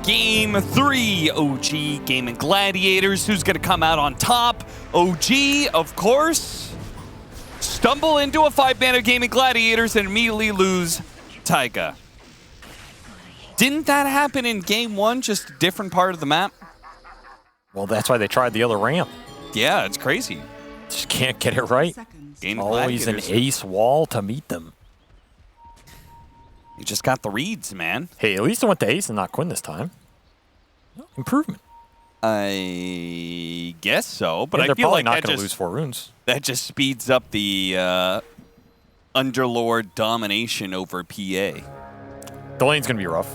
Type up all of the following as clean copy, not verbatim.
Game 3, OG Gaming Gladiators. Who's going to come out on top? OG, of course. Stumble into a 5-mana Gaming Gladiators and immediately lose Taiga. Didn't that happen in Game 1, just a different part of the map? Well, that's why they tried the other ramp. Yeah, it's crazy. Just can't get it right. Gaming Always an ace wall to meet them. You just got the reads, man. Hey, at least I went to ace and not Quinn this time. Improvement. I guess so, but yeah, I feel like not going to lose 4 runes. That just speeds up the Underlord domination over PA. The lane's going to be rough.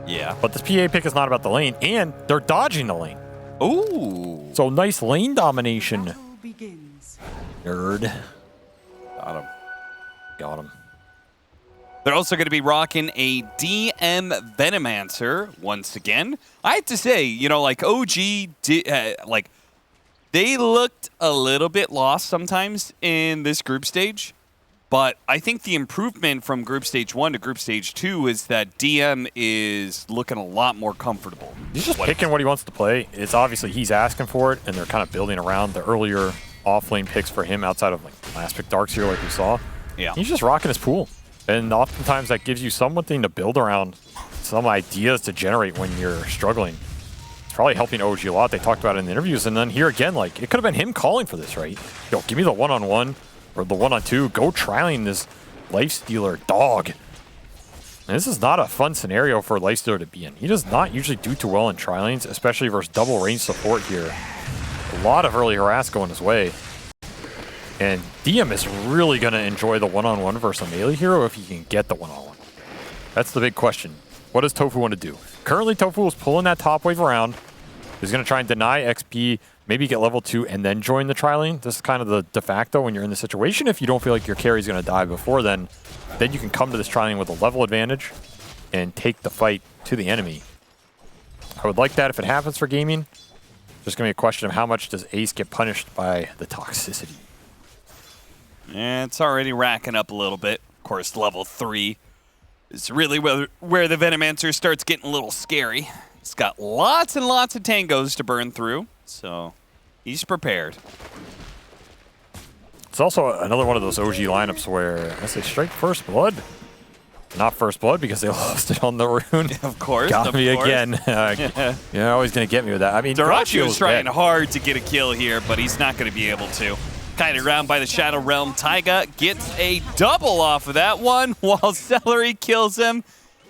Yeah. But this PA pick is not about the lane, and they're dodging the lane. Ooh. So nice lane domination. Nerd. Got him. Got him. They're also going to be rocking a DM Venomancer once again. I have to say, you know, like OG, they looked a little bit lost sometimes in this group stage. But I think the improvement from group stage 1 to group stage 2 is that DM is looking a lot more comfortable. He's just picking what he wants to play. It's obviously he's asking for it, and they're kind of building around the earlier off-lane picks for him outside of like last pick Darks here like we saw. Yeah. He's just rocking his pool. And oftentimes that gives you something to build around, some ideas to generate when you're struggling. It's probably helping OG a lot. They talked about it in the interviews. And then here again, like, it could have been him calling for this, right? Yo, give me the one-on-one or the one-on-two. Go trialing this Lifestealer dog. And this is not a fun scenario for Lifestealer to be in. He does not usually do too well in trialings, especially versus double range support here. A lot of early harass going his way. And DM is really going to enjoy the one-on-one versus a melee hero if he can get the one-on-one. That's the big question. What does Tofu want to do? Currently, Tofu is pulling that top wave around. He's going to try and deny XP, maybe get level 2, and then join the tri-lane. This is kind of the de facto when you're in the situation. If you don't feel like your carry is going to die before then you can come to this tri-lane with a level advantage and take the fight to the enemy. I would like that if it happens for gaming. Just going to be a question of how much does Ace get punished by the toxicity. Yeah, it's already racking up a little bit. Of course, level 3 is really where the Venomancer starts getting a little scary. He's got lots and lots of tangos to burn through, so he's prepared. It's also another one of those OG lineups where I say straight first blood. Not first blood because they lost it on the rune. Of course. Got me again. You're always going to get me with that. I mean, Durachio's trying hard to get a kill here, but he's not going to be able to. Kited around by the Shadow Realm. Taiga gets a double off of that one while Celery kills him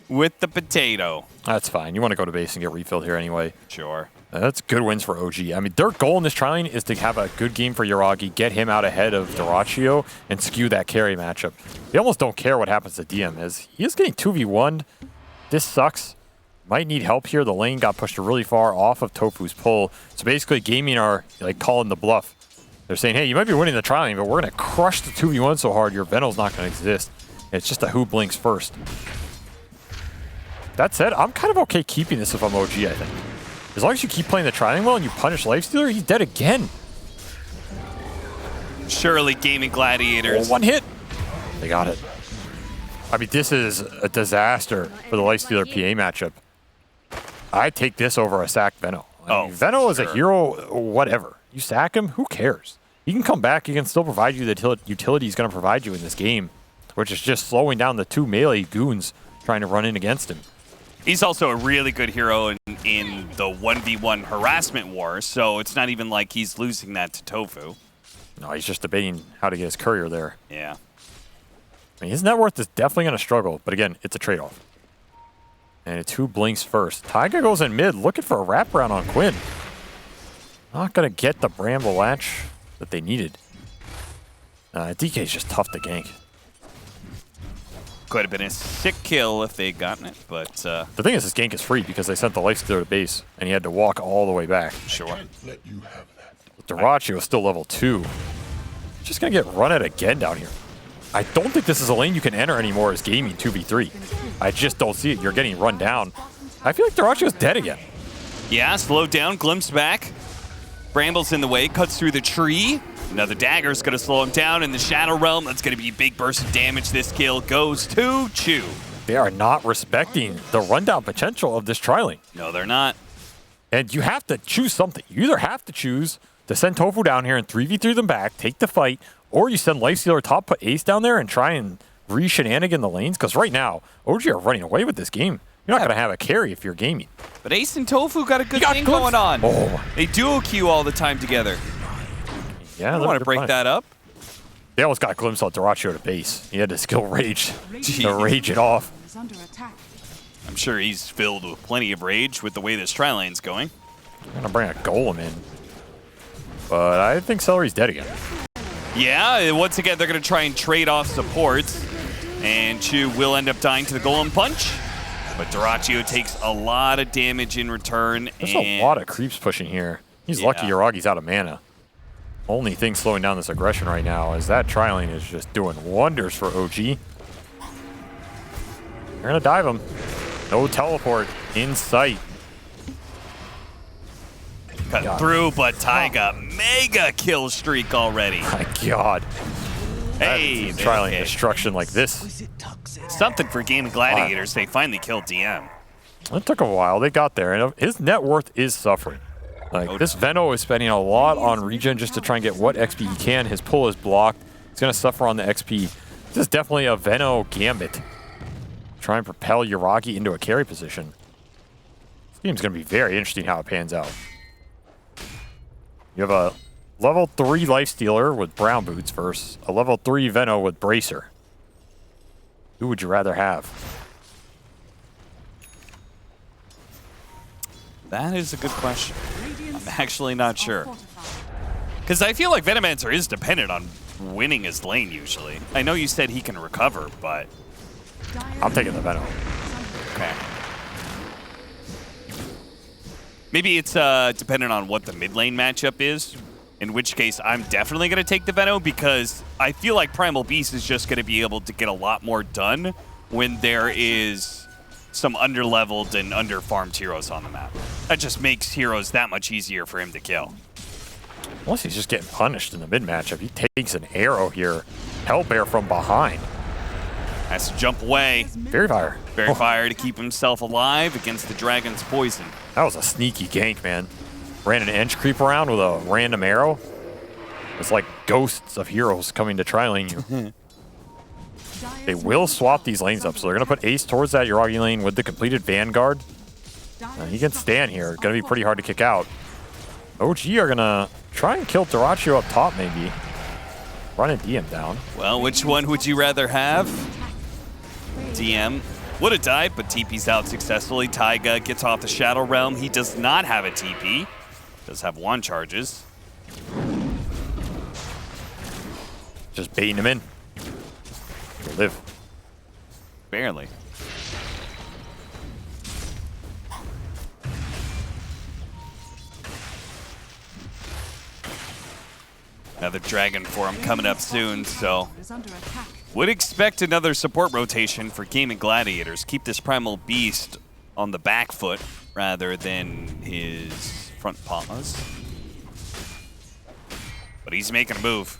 with the potato. That's fine. You want to go to base and get refilled here anyway. Sure. That's good wins for OG. I mean, their goal in this trialing is to have a good game for Yuragi, get him out ahead of Durachio, and skew that carry matchup. They almost don't care what happens to DM, as he is getting 2v1'd. This sucks. Might need help here. The lane got pushed really far off of Tofu's pull. So basically, gaming are like calling the bluff. They're saying, hey, you might be winning the trialing, but we're going to crush the 2v1 so hard, your Veno's not going to exist. It's just a who blinks first. That said, I'm kind of okay keeping this if I'm OG, I think. As long as you keep playing the trialing well and you punish Lifestealer, he's dead again. Surely Gaming Gladiators. Oh, one hit. They got it. I mean, this is a disaster for the Lifestealer PA matchup. I take this over a sack Veno. I mean, Veno is a hero, whatever. You sack him, who cares? He can come back, he can still provide you the utility he's going to provide you in this game, which is just slowing down the 2 melee goons trying to run in against him. He's also a really good hero in the 1v1 harassment war, so it's not even like he's losing that to Tofu. No, he's just debating how to get his courier there. Yeah. I mean, his net worth is definitely going to struggle, but again, it's a trade-off. And it's who blinks first. Taiga goes in mid, looking for a wraparound on Quinn. Not going to get the Bramble Latch that they needed. DK is just tough to gank. Could have been a sick kill if they'd gotten it, but... The thing is, this gank is free because they sent the Lifestealer to base, and he had to walk all the way back. Sure. Durachio is still level 2. Just going to get run at again down here. I don't think this is a lane you can enter anymore as gaming 2v3. I just don't see it. You're getting run down. I feel like Durachio's dead again. Yeah, slowed down, glimpse back. Bramble's in the way, cuts through the tree. Another dagger's going to slow him down in the Shadow Realm. That's going to be a big burst of damage. This kill goes to Chew. They are not respecting the rundown potential of this tri-lane. No, they're not. And you have to choose something. You either have to choose to send Tofu down here and 3v3 them back, take the fight, or you send Lifestealer top, put Ace down there, and try and re-shenanigan the lanes. Because right now, OG are running away with this game. You're not going to have a carry if you're gaming. But Ace and Tofu got a good thing going on. Oh. They duo queue all the time together. Yeah, I don't want to break that up. They almost got a glimpse of Duracio to base. He had to skill rage to rage it off. I'm sure he's filled with plenty of rage with the way this tri-lane's going. I'm going to bring a golem in. But I think Celery's dead again. Yeah, once again, they're going to try and trade off supports. And Chu will end up dying to the golem punch. But Duracio takes a lot of damage in return. There's a lot of creeps pushing here. He's lucky Yaragi's out of mana. Only thing slowing down this aggression right now is that tri-lane is just doing wonders for OG. They're going to dive him. No teleport in sight. Cut through, but Taiga, mega kill streak already. My God. Hey, tri-lane destruction like this. Something for Game of Gladiators. They finally killed DM. It took a while. They got there, and his net worth is suffering. Like, this Veno is spending a lot on regen just to try and get what XP he can. His pull is blocked. He's going to suffer on the XP. This is definitely a Veno gambit. Try and propel Yuragi into a carry position. This game's going to be very interesting how it pans out. You have a level 3 Lifestealer with Brown Boots versus a level 3 Veno with Bracer. Who would you rather have? That is a good question. I'm actually not sure. Because I feel like Venomancer is dependent on winning his lane usually. I know you said he can recover, but... I'm taking the Veno. Okay. Maybe it's dependent on what the mid lane matchup is, in which case I'm definitely going to take the Veno because I feel like Primal Beast is just going to be able to get a lot more done when there is some under-leveled and under-farmed heroes on the map. That just makes heroes that much easier for him to kill. Unless he's just getting punished in the mid matchup. He takes an arrow here. Hellbear from behind. Has to jump away. Fairy Fire. Fairy Fire to keep himself alive against the dragon's poison. That was a sneaky gank, man. Ran an Ench creep around with a random arrow. It's like ghosts of heroes coming to tri-lane you. They will swap these lanes up, so they're going to put Ace towards that Yuragi lane with the completed Vanguard. He can stand here. Going to be pretty hard to kick out. OG are going to try and kill Duracio up top, maybe. Run a DM down. Well, which one would you rather have? DM would have died, but TP's out successfully. Taiga gets off the Shadow Realm. He does not have a TP. Does have one charges. Just baiting him in. He'll live. Barely. Another Dragon Form coming up soon, so would expect another support rotation for Gaming Gladiators. Keep this Primal Beast on the back foot rather than his front paws. But he's making a move.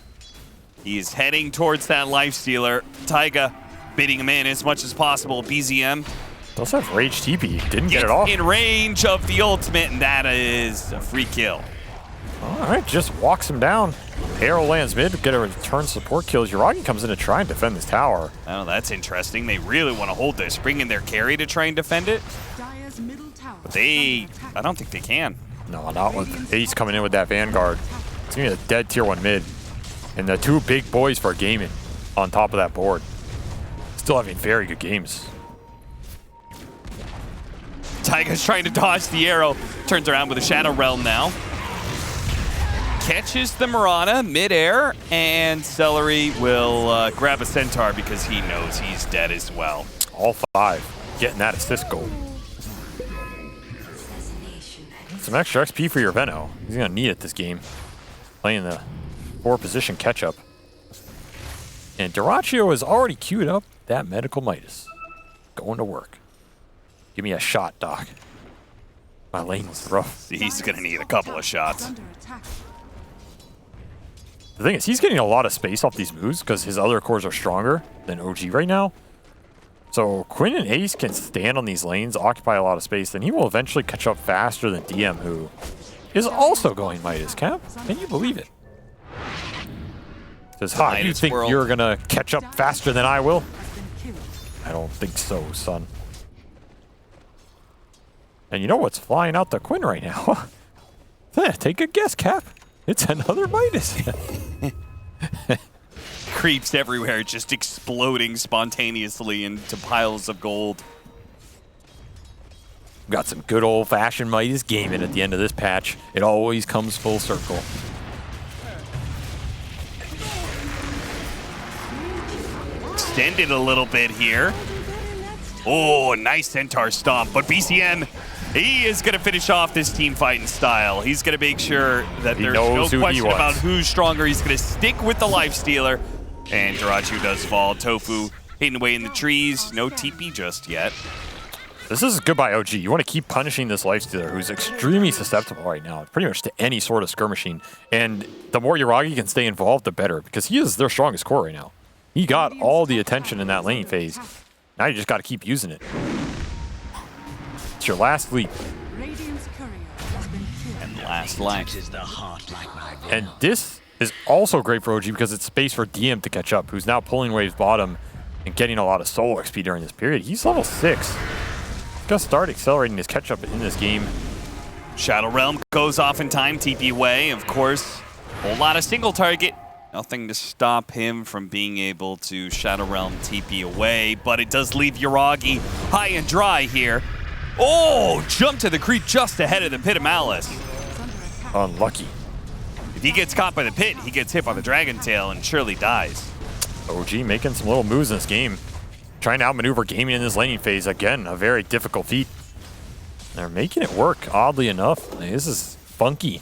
He's heading towards that Lifestealer. Taiga bidding him in as much as possible. BZM does have Rage TP. Didn't get it off. In range of the ultimate, and that is a free kill. All right, just walks him down. Arrow lands mid, get a return support kills. Yuragi comes in to try and defend this tower. Oh, that's interesting. They really want to hold this. Bring in their carry to try and defend it. But I don't think they can. No, not with Ace coming in with that Vanguard. It's going to be a dead tier 1 mid. And the two big boys for gaming on top of that board. Still having very good games. Taiga's trying to dodge the arrow. Turns around with a Shadow Realm now. Catches the Mirana midair, and Celery will grab a Centaur because he knows he's dead as well. All 5 getting that assist goal. Some extra XP for your Veno. He's going to need it this game. Playing the 4-position catch-up. And Duracio has already queued up that Medical Midas. Going to work. Give me a shot, Doc. My lane was rough. He's going to need a couple of shots. The thing is, he's getting a lot of space off these moves because his other cores are stronger than OG right now. So Quinn and Ace can stand on these lanes, occupy a lot of space, and he will eventually catch up faster than DM, who is also going Midas. Can you believe it? Says, ha, you think you're going to catch up faster than I will? I don't think so, son. And you know what's flying out the Quinn right now? Take a guess, Cap. It's another Midas. Creeps everywhere, just exploding spontaneously into piles of gold. Got some good old-fashioned Midas gaming at the end of this patch. It always comes full circle. Extended a little bit here. Oh, nice Centaur stomp, but BCM, he is going to finish off this team fight in style. He's going to make sure that there's no question about who's stronger. He's going to stick with the lifestealer, and Dota2 does fall. Tofu hidden away in the trees. No TP just yet. This is good by OG. You want to keep punishing this lifestealer, who's extremely susceptible right now, pretty much to any sort of skirmishing. And the more Yuragi can stay involved, the better, because he is their strongest core right now. He got all the attention in that laning phase. Now you just got to keep using it. It's your last leap. And last line. And this is also great for OG because it's space for DM to catch up, who's now pulling waves bottom and getting a lot of solo XP during this period. He's level 6. He's going to start accelerating his catch up in this game. Shadow Realm goes off in time, TP away, of course. A whole lot of single target. Nothing to stop him from being able to Shadow Realm TP away, but it does leave Yuragi high and dry here. Oh, jump to the creep just ahead of the Pit of Malice. Unlucky. If he gets caught by the pit, he gets hit by the Dragon Tail and surely dies. OG making some little moves in this game. Trying to outmaneuver gaming in this laning phase. Again, a very difficult feat. They're making it work, oddly enough. This is funky.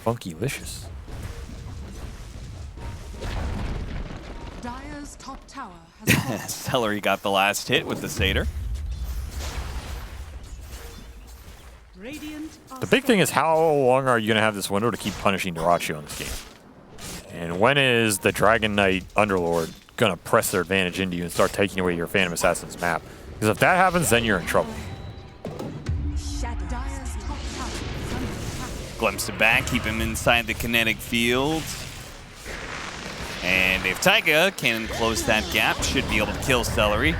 Funky-licious. Top tower has Celery got the last hit with the Satyr. The big thing is, how long are you going to have this window to keep punishing Dota2 in this game? And when is the Dragon Knight Underlord going to press their advantage into you and start taking away your Phantom Assassin's map? Because if that happens, then you're in trouble. Glimpse it back, keep him inside the kinetic field. And if Taiga can close that gap, should be able to kill Celery. All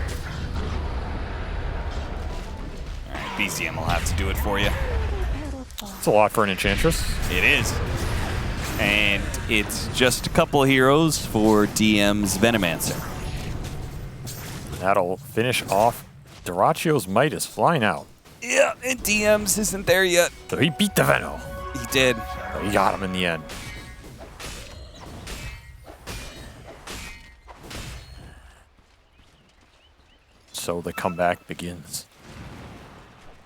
right, BCM will have to do it for you. It's a lot for an Enchantress. It is. And it's just a couple of heroes for DM's Venomancer. That'll finish off Dyrachio's Midas flying out. Yeah, and DM's isn't there yet. So he beat the Veno. He did. But he got him in the end. So the comeback begins.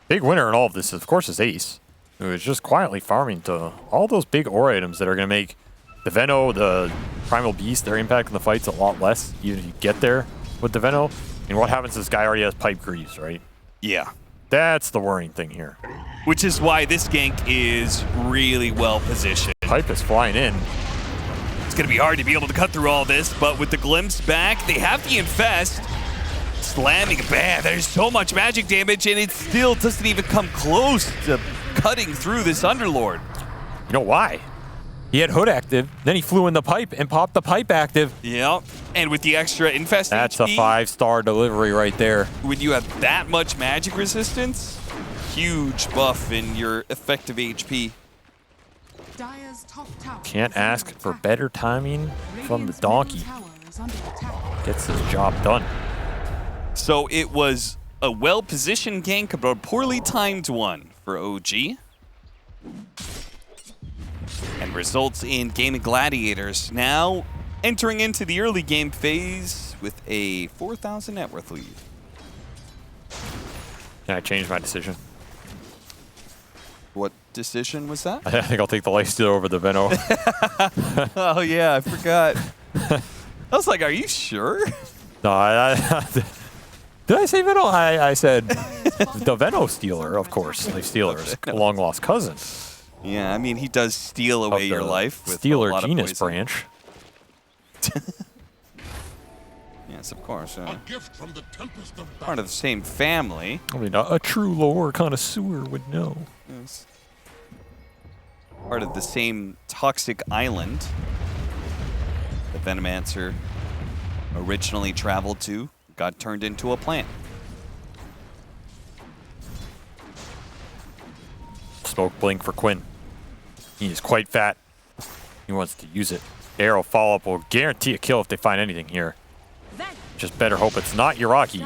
Big winner in all of this, of course, is Ace, who is just quietly farming to all those big aura items that are going to make the Veno, the Primal Beast, their impact in the fight's a lot less, even if you get there with the Veno. And what happens is this guy already has Pipe Greaves, right? Yeah. That's the worrying thing here. Which is why this gank is really well positioned. Pipe is flying in. It's going to be hard to be able to cut through all this, but with the Glimpse back, they have the Infest. Slamming, man, there's so much magic damage, and it still doesn't even come close to cutting through this Underlord. You know why? He had Hood active, then he flew in the pipe and popped the pipe active. Yep, and with the extra Infest That's HP, a 5-star delivery right there. when you have that much magic resistance, huge buff in your effective HP. Can't ask for better timing from the donkey. Gets his job done. So it was a well-positioned gank, but a poorly timed one for OG. And results in Gaming Gladiators now entering into the early game phase with a 4,000 net worth lead. Can I change my decision? What decision was that? I think I'll take the Lifestealer over the Veno. Oh yeah, I forgot. I was like, are you sure? No, did I say Veno? I said the Veno Stealer, of course. Lifestealer's long-lost cousin. Yeah, I mean, he does steal away your life with Stealer a lot genus of poison. branch. Yes, of course. A gift from the tempest of Part of the same family. I mean, a true lore connoisseur would know. Yes. Part of the same toxic island that Venomancer originally traveled to, got turned into a plant. Smoke blink for Quinn. He is quite fat. He wants to use it. Arrow follow-up will guarantee a kill if they find anything here. Just better hope it's not Yuragi.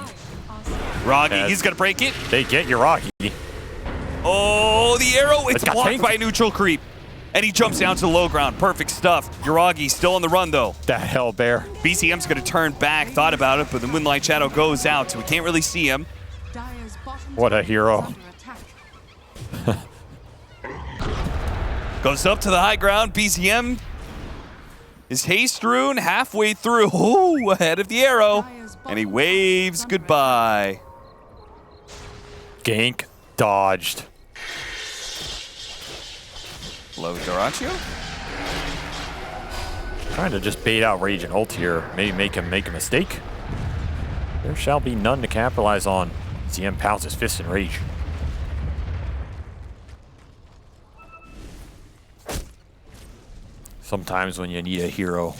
Ragi, he's gonna break it. They get Yuragi. Oh, the arrow, it's got blocked tanked. by a neutral creep. And he jumps down to the low ground. Perfect stuff. Yuragi still on the run, though. That hell bear. BCM's going to turn back. Thought about it, but the Moonlight Shadow goes out, so we can't really see him. Dire's bottom What a tower hero. is under attack. Goes up to the high ground. BCM is haste rune halfway through. Ooh, ahead of the arrow. And he waves goodbye. Gank dodged. Low Doratio? Trying to just bait out Rage and ult here. Maybe make him make a mistake. There shall be none to capitalize on. CM pounds his fist in Rage. Sometimes when you need a hero,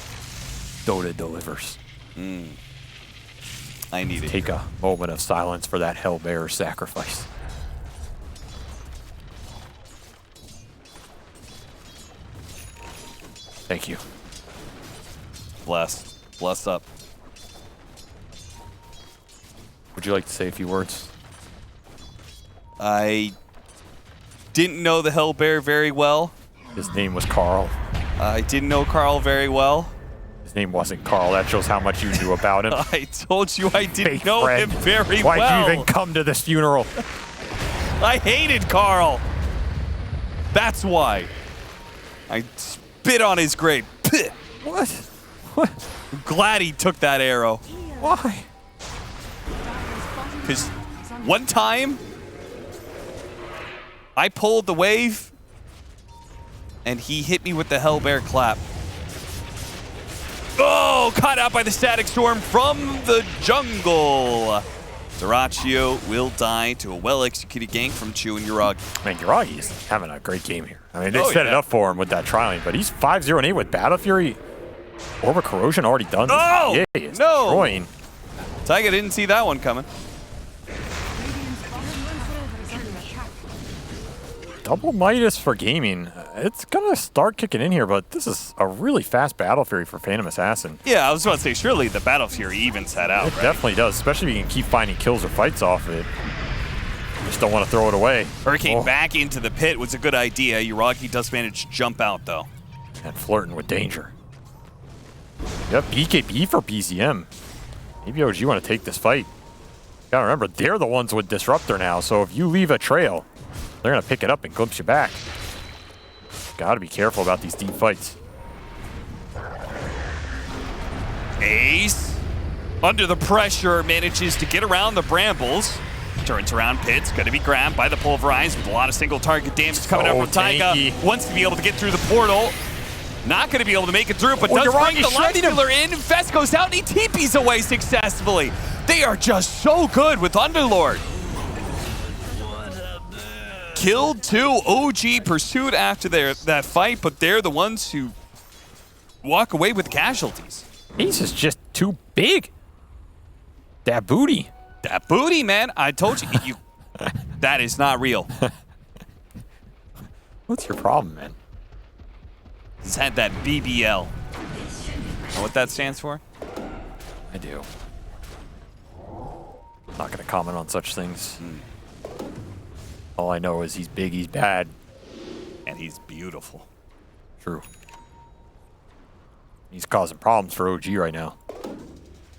Dota delivers. I need it. Take a moment of silence for that Hellbearer sacrifice. Thank you. Bless. Bless up. Would you like to say a few words? I didn't know the Hellbear very well. His name was Carl. I didn't know Carl very well. His name wasn't Carl. That shows how much you knew about him. I told you I didn't Fake know friend. him very Why'd well. you even come to this funeral? I hated Carl. That's why. I spit on his grave. Pih. What? What? Glad he took that arrow. Why? Because one time, I pulled the wave, and he hit me with the Hellbear clap. Oh, caught out by the static storm from the jungle. Doratio will die to a well-executed gank from Chu and Yuragi. Man, Yuragi is having a great game here. I mean, they Oh, set it yeah. up for him with that trialing, but he's 5-0-8 with Battle Fury. Orb of Corrosion already done. Oh, yeah, it's no. destroying. Taiga didn't see that one coming. Radiant's bottom inhibitor is under attack. Double Midas for gaming. It's gonna start kicking in here, but this is a really fast Battle Fury for Phantom Assassin. Yeah, I was about to say, surely the Battle Fury evens that out, It right? definitely does, especially if you can keep finding kills or fights off of it. Just don't want to throw it away. Hurricane Oh, back into the pit was a good idea. Yuragi does manage to jump out, though. and flirting with danger. Yep, BKB for PCM. Maybe OG want to take this fight. Gotta remember, they're the ones with Disruptor now, so if you leave a trail, they're gonna pick it up and glimpse you back. Gotta be careful about these deep fights. Ace, under the pressure, manages to get around the brambles. Turns around Pit's, gonna be grabbed by the Pulverize with a lot of single target damage coming So up from Taiga. tanky. Wants to be able to get through the portal. Not gonna be able to make it through, but Oh, does bring Yuragi's the Life shredding him. Stealer in. Fest goes out and he TPs away successfully. They are just so good with Underlord. Killed two. OG pursued after that fight, but they're the ones who walk away with casualties. Ace is just too big. That booty. That booty, man. I told you, that is not real. What's your problem, man? He's had that BBL. Know what that stands for? I do. Not gonna comment on such things. All I know is he's big, he's bad. And he's beautiful. True. He's causing problems for OG right now.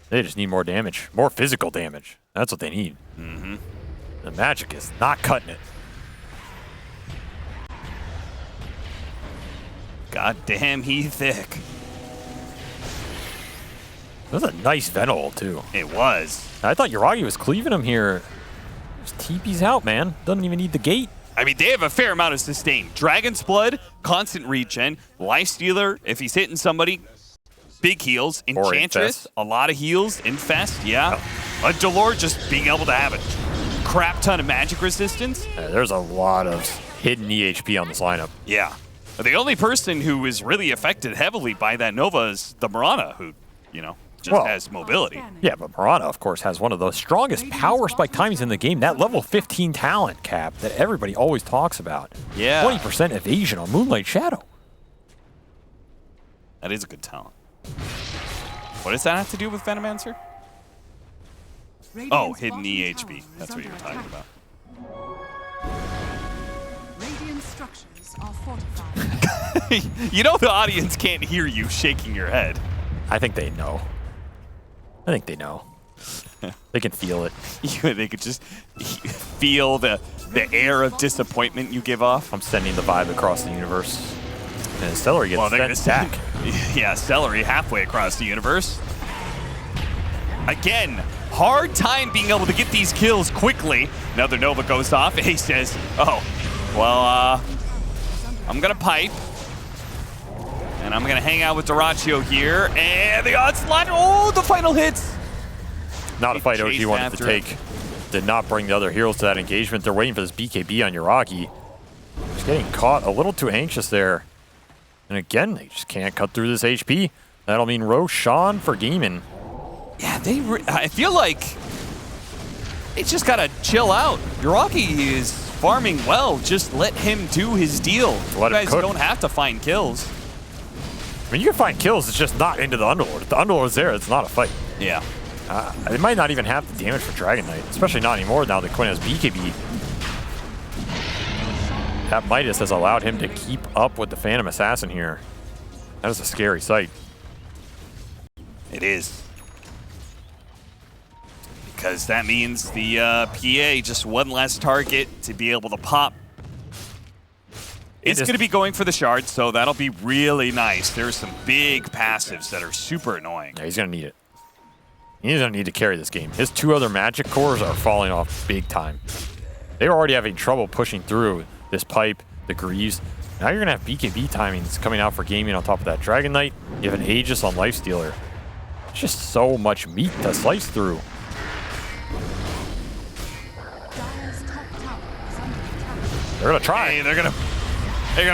They just need more damage. More physical damage. That's what they need. The magic is not cutting it. God damn, he thick. That was a nice Venom too. It was. I thought Yuragi was cleaving him here. Just TP's out, man. Doesn't even need the gate. I mean, they have a fair amount of sustain. Dragon's Blood, constant regen, Life Stealer, if he's hitting somebody, big heals. Or Enchantress, Infest. a lot of heals. Infest, yeah. Delore just being able to have a crap ton of magic resistance. Yeah, there's a lot of hidden EHP on this lineup. Yeah. The only person who is really affected heavily by that Nova is the Mirana, who, you know, just Well, has mobility. Yeah, but Mirana, of course, has one of the strongest power spike timings in the game. That level 15 talent cap that everybody always talks about. Yeah. 20% evasion on Moonlight Shadow. That is a good talent. What does that have to do with Venomancer? Oh, Radiant's hidden bottom EHP. tower is That's what under you're talking attack. about. Radiant structures are fortified. You know the audience can't hear you shaking your head. I think they know. I think they know. They can feel it. They could just feel the air of disappointment you give off. I'm sending the vibe across the universe. And Celery gets They're sent gonna back. Yeah, Celery halfway across the universe. Again, hard time being able to get these kills quickly. Another Nova goes off. He says, oh, well, I'm going to pipe. And I'm going to hang out with Dyrachyo here. And the onslaught. Oh, the final hits. Not a fight OG Chased wanted to after take. Did not bring the other heroes to that engagement. They're waiting for this BKB on Yuragi. Just getting caught a little too anxious there. And again, they just can't cut through this HP. That'll mean Roshan for gaming. Yeah, I feel like it's just got to chill out. Yuragi is farming well. Just let him do his deal. Let You him guys cook. don't have to find kills. I mean, you can find kills. It's just not into the Underlord. If the Underlord's there, it's not a fight. Yeah. They might not even have the damage for Dragon Knight, especially not anymore now that Quinn has BKB. That Midas has allowed him to keep up with the Phantom Assassin here. That is a scary sight. It is. Because that means the PA just one less target to be able to pop. It's going to be going for the shard, so that'll be really nice. There's some big passives that are super annoying. Yeah, he's going to need it. He's going to need to carry this game. His two other magic cores are falling off big time. They were already having trouble pushing through this pipe, the Greaves. Now you're going to have BKB timings coming out for gaming on top of that Dragon Knight. You have an Aegis on Lifestealer. It's just so much meat to slice through. Dire's top tower is under attack. They're going to try. Hey, they're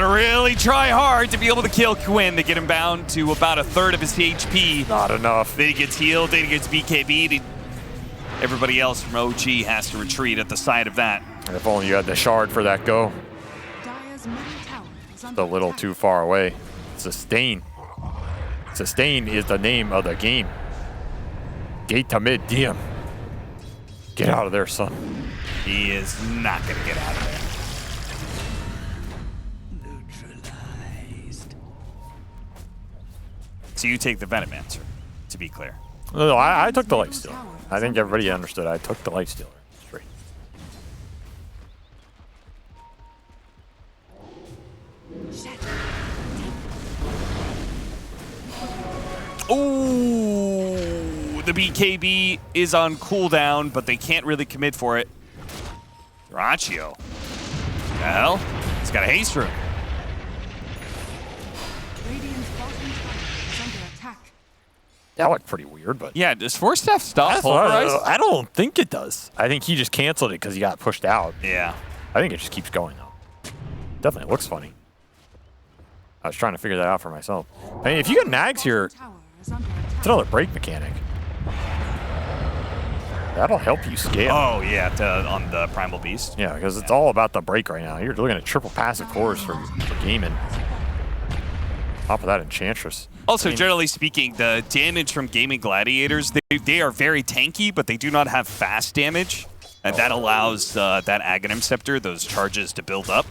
gonna really try hard to be able to kill Quinn to get him down to about a third of his HP. Not enough. Then he gets healed, then he gets BKB'd. Everybody else from OG has to retreat at the side of that. If only you had the shard for that go. Dire's middle tower is under A little attack. too far away. Sustain. Sustain is the name of the game. Gate to mid, DM. Get out of there, son. He is not gonna get out of there. So you take the Venomancer, to be clear. No, I took the Lifestealer. I think everybody understood. I took the Lifestealer. Straight. Ooh, the BKB is on cooldown, but they can't really commit for it. Dyrachyo. The hell? He's got a haste room. Radiant's bottom tower is under attack. That looked pretty weird, but Yeah, does Force Staff stop Pulverize? I don't think it does. I think he just canceled it because he got pushed out. Yeah. I think it just keeps going, though. Definitely looks funny. I was trying to figure that out for myself. I mean, if you get nags here, Tower is under attack. it's another break mechanic. That'll help you scale. Oh, yeah, on the Primal Beast. Yeah, because it's all about the break right now. You're looking at triple passive cores for gaming. Top of that, Enchantress. Also, I mean, generally speaking, the damage from Gaming Gladiators, they are very tanky, but they do not have fast damage. And that allows that Aghanim Scepter, those charges, to build up.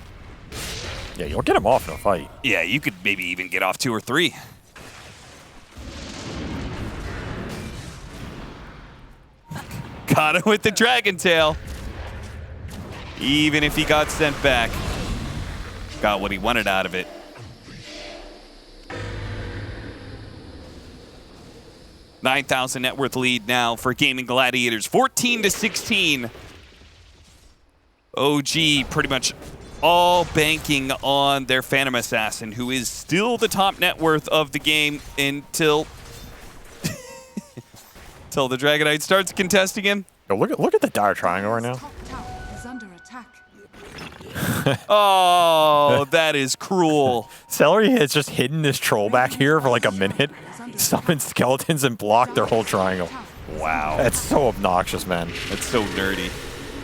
yeah, you'll get him off in a fight. Yeah, you could maybe even get off 2 or 3. Got him with the Dragon Tail. Even if he got sent back. Got what he wanted out of it. $9,000 net worth lead now for Gaming Gladiators. 14-16. OG pretty much all banking on their Phantom Assassin, who is still the top net worth of the game until Till the Dragonite starts contesting him. Yo, look at the dire triangle right now. Top tower is under attack. Oh, that is cruel. Celery has just hidden this troll back here for like a minute, summoned skeletons and blocked their whole triangle. Wow. That's so obnoxious, man. That's so nerdy.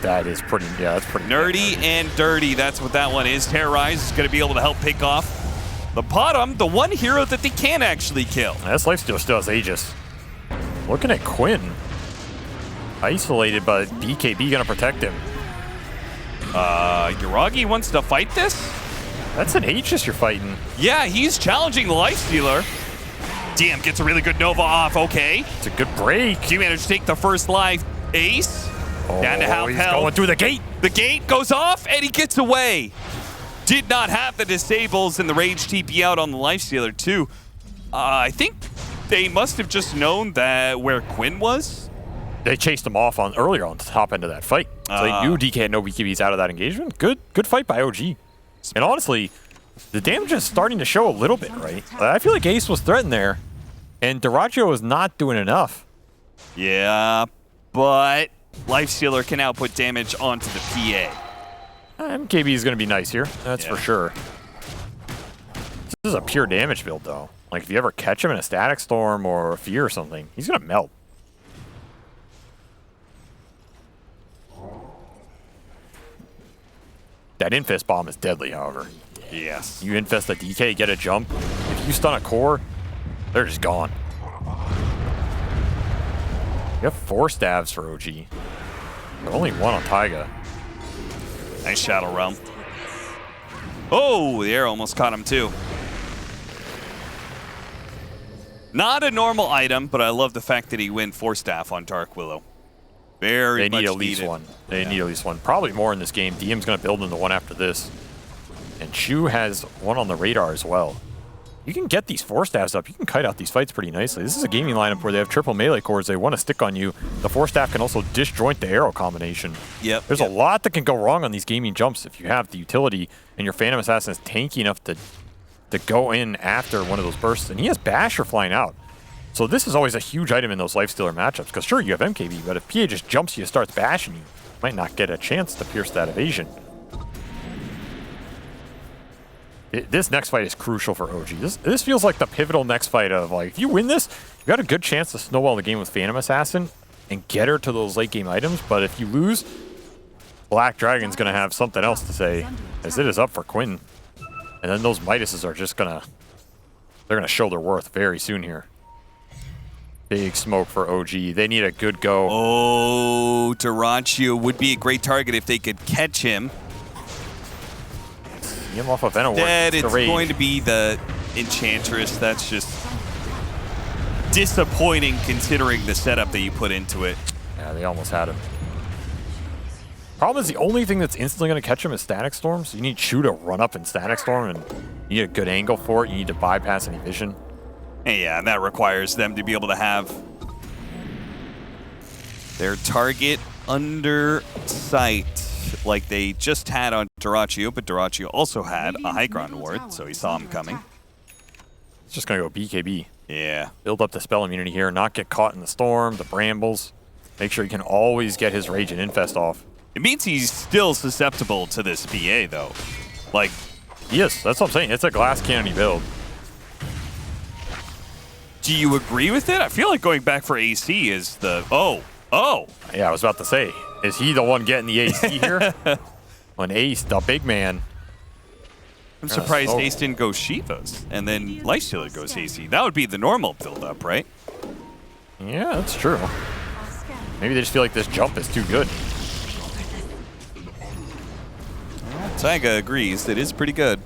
That is pretty, yeah, that's pretty Nerdy and dirty, that's what that one is. Terrorize is going to be able to help pick off the bottom, the one hero that they can actually kill. This lifesteal still has Aegis. Looking at Quinn. Isolated, but BKB gonna protect him. Yuragi wants to fight this? That's an Aegis you're fighting. Yeah, he's challenging the Lifestealer. Damn, gets a really good Nova off, okay. It's a good break. He managed to take the first life. Ace, down to half he's health. going through the gate. The gate goes off, and he gets away. Did not have the disables and the Rage TP out on the Lifestealer, too. I think they must have just known that where Quinn was. They chased him off earlier on the top end of that fight. So they knew DK had no BKBs out of that engagement. Good fight by OG. And honestly, the damage is starting to show a little bit, right? I feel like Ace was threatened there, and Dyrachyo was not doing enough. Yeah, but Lifestealer can now put damage onto the PA. MKB is going to be nice here, that's for sure. This is a pure damage build, though. Like, if you ever catch him in a Static Storm or a Fear or something, he's going to melt. That Infest Bomb is deadly, however. Yes. You infest a DK, get a jump. If you stun a core, they're just gone. You have 4 stabs for OG. But only 1 on Taiga. Nice Shadow Realm. Oh, the arrow almost caught him too. Not a normal item, but I love the fact that he went 4 staff on Dark Willow. Very They much need at least needed. one. They need at least one. Probably more in this game. DM's going to build into one after this. And Chu has one on the radar as well. You can get these 4 staffs up. You can kite out these fights pretty nicely. This is a gaming lineup where they have triple melee cores. They want to stick on you. The 4 staff can also disjoint the arrow combination. Yep. There's a lot that can go wrong on these gaming jumps if you have the utility and your Phantom Assassin is tanky enough to go in after one of those bursts. And he has Basher flying out. So this is always a huge item in those Lifestealer matchups, because sure, you have MKB, but if PA just jumps you and starts bashing you, might not get a chance to pierce that evasion. This next fight is crucial for OG. This feels like the pivotal next fight of, like, if you win this, you got a good chance to snowball the game with Phantom Assassin and get her to those late game items, but if you lose, Black Dragon's going to have something else to say, as it is up for Quinn. And then those Midases are just going to, they're going to show their worth very soon here. Big smoke for OG. They need a good go. Oh, Dyrachyo would be a great target if they could catch him. See him off of Venom. Instead, it's going to be the Enchantress. That's just disappointing considering the setup that you put into it. Yeah, they almost had him. Problem is, the only thing that's instantly going to catch him is Static Storm. So you need Chu to run up in Static Storm, and you need a good angle for it. You need to bypass any vision. Yeah, and that requires them to be able to have their target under sight like they just had on Dyrachyo, but Dyrachyo also had a high ground ward, so he saw him coming. It's just going to go BKB. Yeah. Build up the spell immunity here, not get caught in the storm, the brambles. Make sure you can always get his Rage and Infest off. It means he's still susceptible to this PA, though. Like, yes, that's what I'm saying. It's a glass cannon build. do you agree with it? I feel like going back for AC is the... Oh. Yeah, I was about to say, is he the one getting the AC here? When Ace, the big man. I'm surprised Ace didn't go Shivas, and then Lifestealer goes AC. That would be the normal build-up, right? Yeah, that's true. Maybe they just feel like this jump is too good. Taiga agrees. It is pretty good.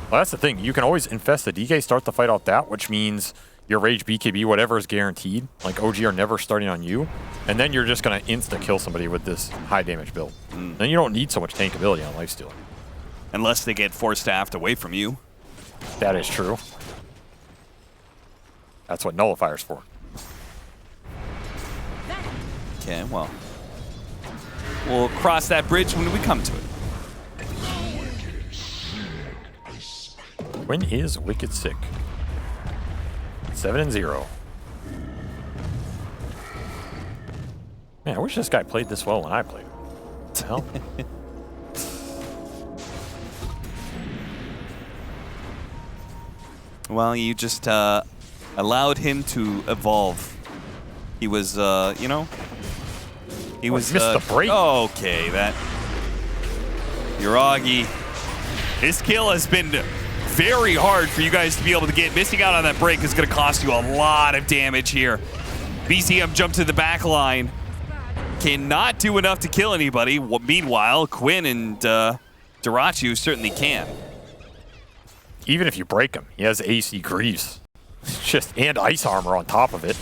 Well, that's the thing. You can always infest the DK, start the fight off that, which means your Rage BKB, whatever is guaranteed. Like, OG are never starting on you. And then you're just going to insta-kill somebody with this high damage build. Then you don't need so much tankability on Lifestealer. Unless they get 4-staffed away from you. That is true. That's what Nullifier's for. Okay, well. We'll cross that bridge when we come to it. Quinn is wicked sick. 7-0. Man, I wish this guy played this well when I played him. What the hell? Well, you just allowed him to evolve. He was, you know, he was missed the break. Okay, that Yuragi. This kill has been very hard for you guys to be able to get. Missing out on that break is going to cost you a lot of damage here. BCM jumped to the back line. Cannot do enough to kill anybody. Meanwhile, Quinn and Dota2 certainly can. Even if you break him, he has AC Greaves. And ice armor on top of it.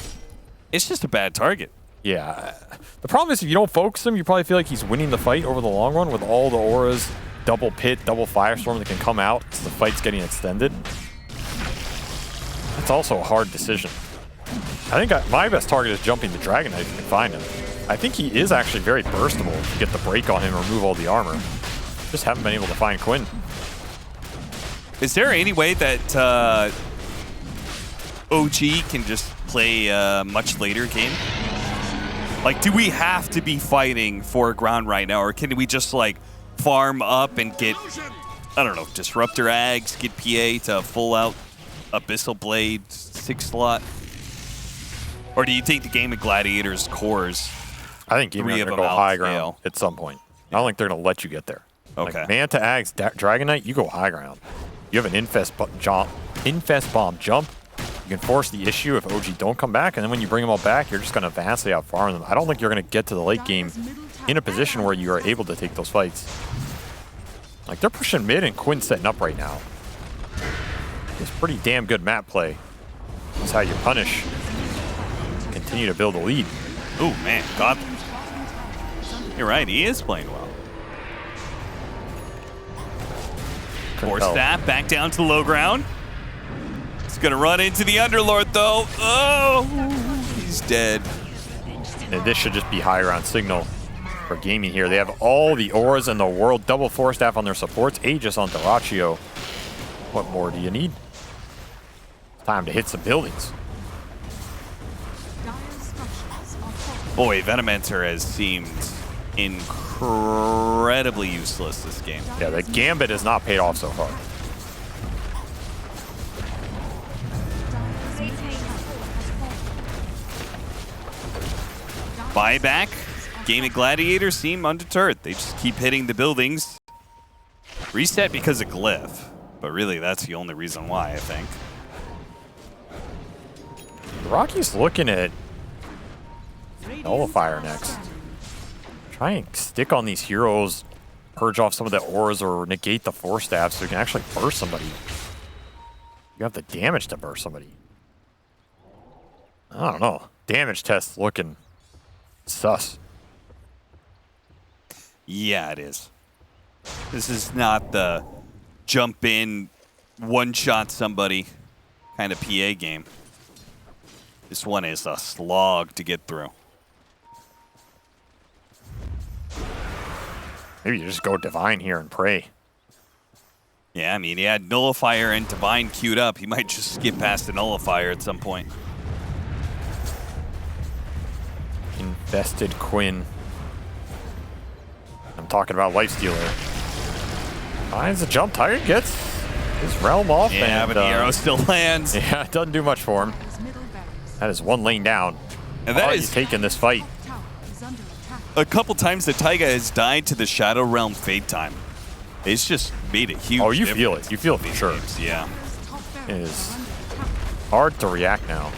It's just a bad target. Yeah. The problem is if you don't focus him, you probably feel like he's winning the fight over the long run with all the auras, double pit, double firestorm that can come out as the fight's getting extended. That's also a hard decision. I think my best target is jumping the Dragon Knight if you can find him. I think he is actually very burstable if you get the break on him and remove all the armor. Just haven't been able to find Quinn. Is there any way that OG can just play a much later game? Like, do we have to be fighting for ground right now, or can we just, like, farm up and get, I don't know, Disruptor Ags, get PA to full out Abyssal Blade 6 slot? Or do you think the game of Gladiators cores? I think Game are going to go high ground at some point. I don't think they're going to let you get there. Okay. Like Manta Ags, Dragon Knight, you go high ground. You have an Infest Bomb jump. You can force the issue if OG don't come back, and then when you bring them all back, you're just going to vastly outfarm them. I don't think you're going to get to the late game in a position where you are able to take those fights. Like, they're pushing mid and Quinn's setting up right now. It's pretty damn good map play. That's how you punish. Continue to build a lead. Oh, man. God. You're right. He is playing well. Force that back down to low ground. He's going to run into the Underlord, though. Oh, he's dead. And this should just be high ground signal for gaming here. They have all the auras in the world. Double Force Staff on their supports. Aegis on Dota2. What more do you need? Time to hit some buildings. Boy, Venomenter has seemed incredibly useless this game. Yeah, the Gambit has not paid off so far. Buyback. Gaming Gladiators seem undeterred. They just keep hitting the buildings. Reset because of Glyph. But really, that's the only reason why, I think. Rocky's looking at Nullifier next. Try and stick on these heroes, purge off some of the auras or negate the Force Staff so you can actually burst somebody. You have the damage to burst somebody. I don't know. Damage test looking sus. Yeah, it is. This is not the jump in, one-shot somebody kind of PA game. This one is a slog to get through. Maybe you just go Divine here and pray. Yeah, I mean, he had Nullifier and Divine queued up. He might just skip past the Nullifier at some point. Invested Quinn. I'm talking about Lifestealer. Finds the jump. Tiger gets his realm off. Yeah, and, but the arrow still lands. Yeah, it doesn't do much for him. That is one lane down. And that is taking this fight. A couple times that Taiga has died to the Shadow Realm Fade Time. It's just made a huge Oh, you difference. feel it. You feel it for sure. Games. Yeah. It is hard to react now.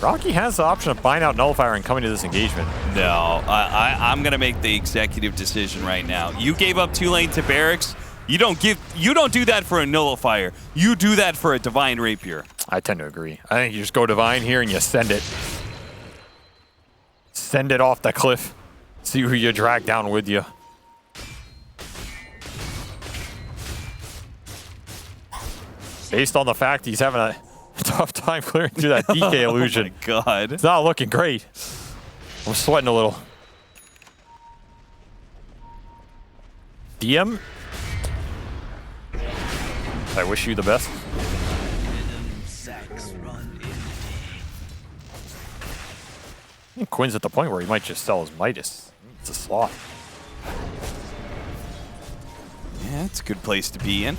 Rocky has the option of buying out Nullifier and coming to this engagement. No, I'm going to make the executive decision right now. You gave up 2 lane to Barracks. You don't do that for a Nullifier. You do that for a Divine Rapier. I tend to agree. I think you just go Divine here and you send it. Send it off the cliff. See who you drag down with you. Based on the fact he's having a tough time clearing through that DK illusion. Oh my God. It's not looking great. I'm sweating a little. DM? I wish you the best. I think Quinn's at the point where he might just sell his Midas. It's a slot. Yeah, it's a good place to be in.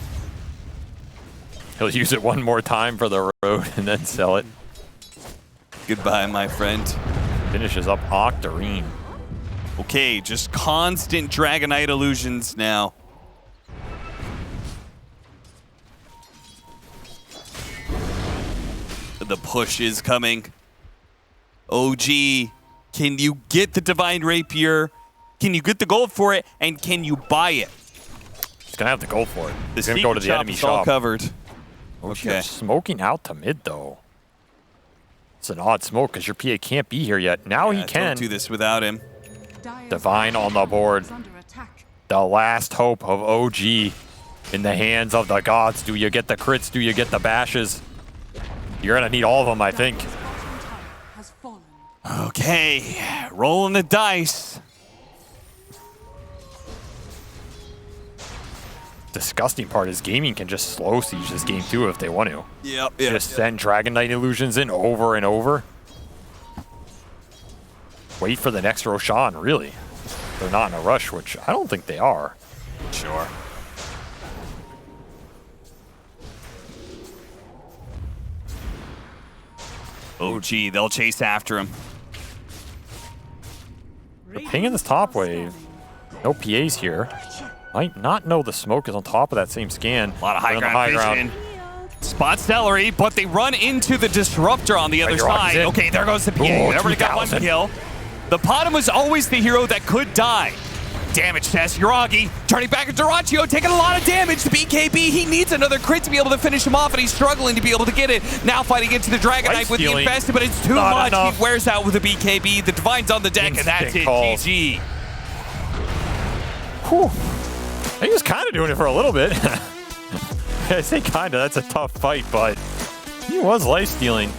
He'll use it one more time for the road and then sell it. Goodbye, my friend. Finishes up Octarine. Okay, just constant Dragonite illusions now. The push is coming. OG, can you get the Divine Rapier? Can you get the gold for it? And can you buy it? He's going to have the gold for it. The He's going to go to the enemy is all shop. covered. Okay. Smoking out to mid, though. It's an odd smoke because your PA can't be here yet. Now he can. Don't do this without him. Divine on the board. The last hope of OG in the hands of the gods. Do you get the crits? Do you get the bashes? You're going to need all of them, I think. Okay, rolling the dice. Disgusting part is gaming can just slow siege this game too if they want to. Yep. Just send Dragonite illusions in over and over. Wait for the next Roshan, really. They're not in a rush, which I don't think they are. Sure. Oh, gee, they'll chase after him. The ping in this top wave. No PAs here. Might not know the smoke is on top of that same scan. A lot of high ground vision. Spot celery, but they run into the disruptor on the other side. Okay, there goes the PA. They already got one kill. The Potom was always the hero that could die. Damage test, Yuragi turning back at Duraccio, taking a lot of damage. The BKB, he needs another crit to be able to finish him off, and he's struggling to be able to get it. Now fighting into the Dragonite with the infested, but it's too much. Enough. He wears out with the BKB. The Divine's on the deck, and that's it. GG. Whew. He was kind of doing it for a little bit. I say kind of, that's a tough fight, but he was life stealing.